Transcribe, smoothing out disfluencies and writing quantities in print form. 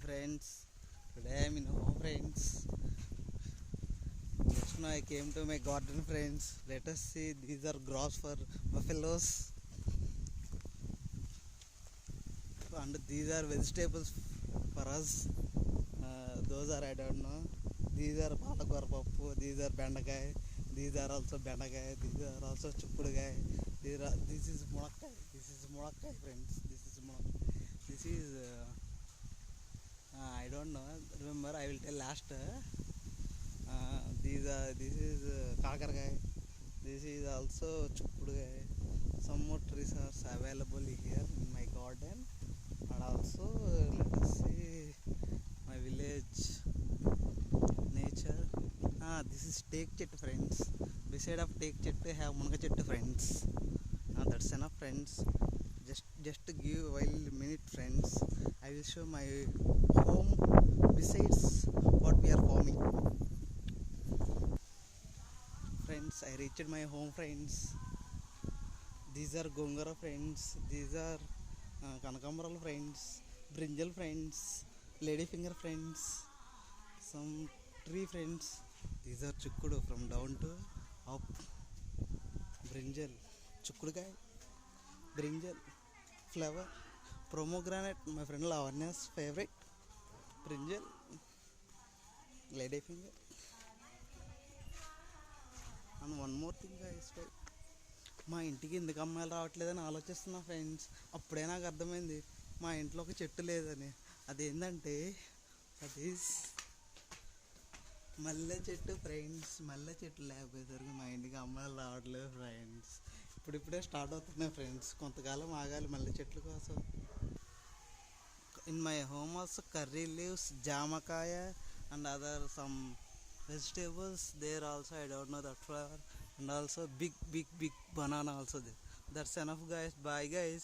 friends. Today I'm in home, friends. Just now I came to my garden, friends. Let us see. These are grass for buffaloes, and these are vegetables for us. Those are I don't know. These are palakor pappu. These are bendakai. These are also bendakai. These are also chukkudukai. This is mulakkai. This is mulakkai, friends. This is mulakkai. This is I don't know. Remember, I will tell last. This is kakargai. This is also chukkudugai. Some more trees are available here in my garden, and also let us see my village nature. This is take chettu, friends. Beside of take chettu have munga chettu, friends. That's enough, friends. Just give while minute, friends. I will show my home besides what we are farming. Friends, I reached my home, friends. These are gongara, friends. These are kanakamaral, friends. Brinjal, friends. Ladyfinger, friends. Some tree, friends. These are chukkudu from down to up. Brinjal, chukkudukai, brinjal, flower, pomegranate. My friend Lavanya's favorite. Brinjal, ladyfinger, and one more thing, guys. మా ఇంటికి ఎందుకు అమ్మాయిలు రావట్లేదని ఆలోచిస్తున్నా, friends. అప్పుడే నాకు అర్థమైంది మా ఇంట్లో ఒక చెట్టు లేదని. అదేంటంటే అది మల్లె చెట్టు, ఫ్రెండ్స్. మల్లె చెట్టు లేకపోయేసరికి మా ఇంటికి అమ్మాయిలు రావట్లేదు, ఫ్రెండ్స్. ఇప్పుడిప్పుడే స్టార్ట్ అవుతున్నాయి, ఫ్రెండ్స్. కొంతకాలం ఆగాలి మల్లె చెట్ల కోసం. In my home also curry leaves, జామకాయ and other some vegetables there also. I don't know that flower, and also big banana also there. That's enough, guys. Bye, guys.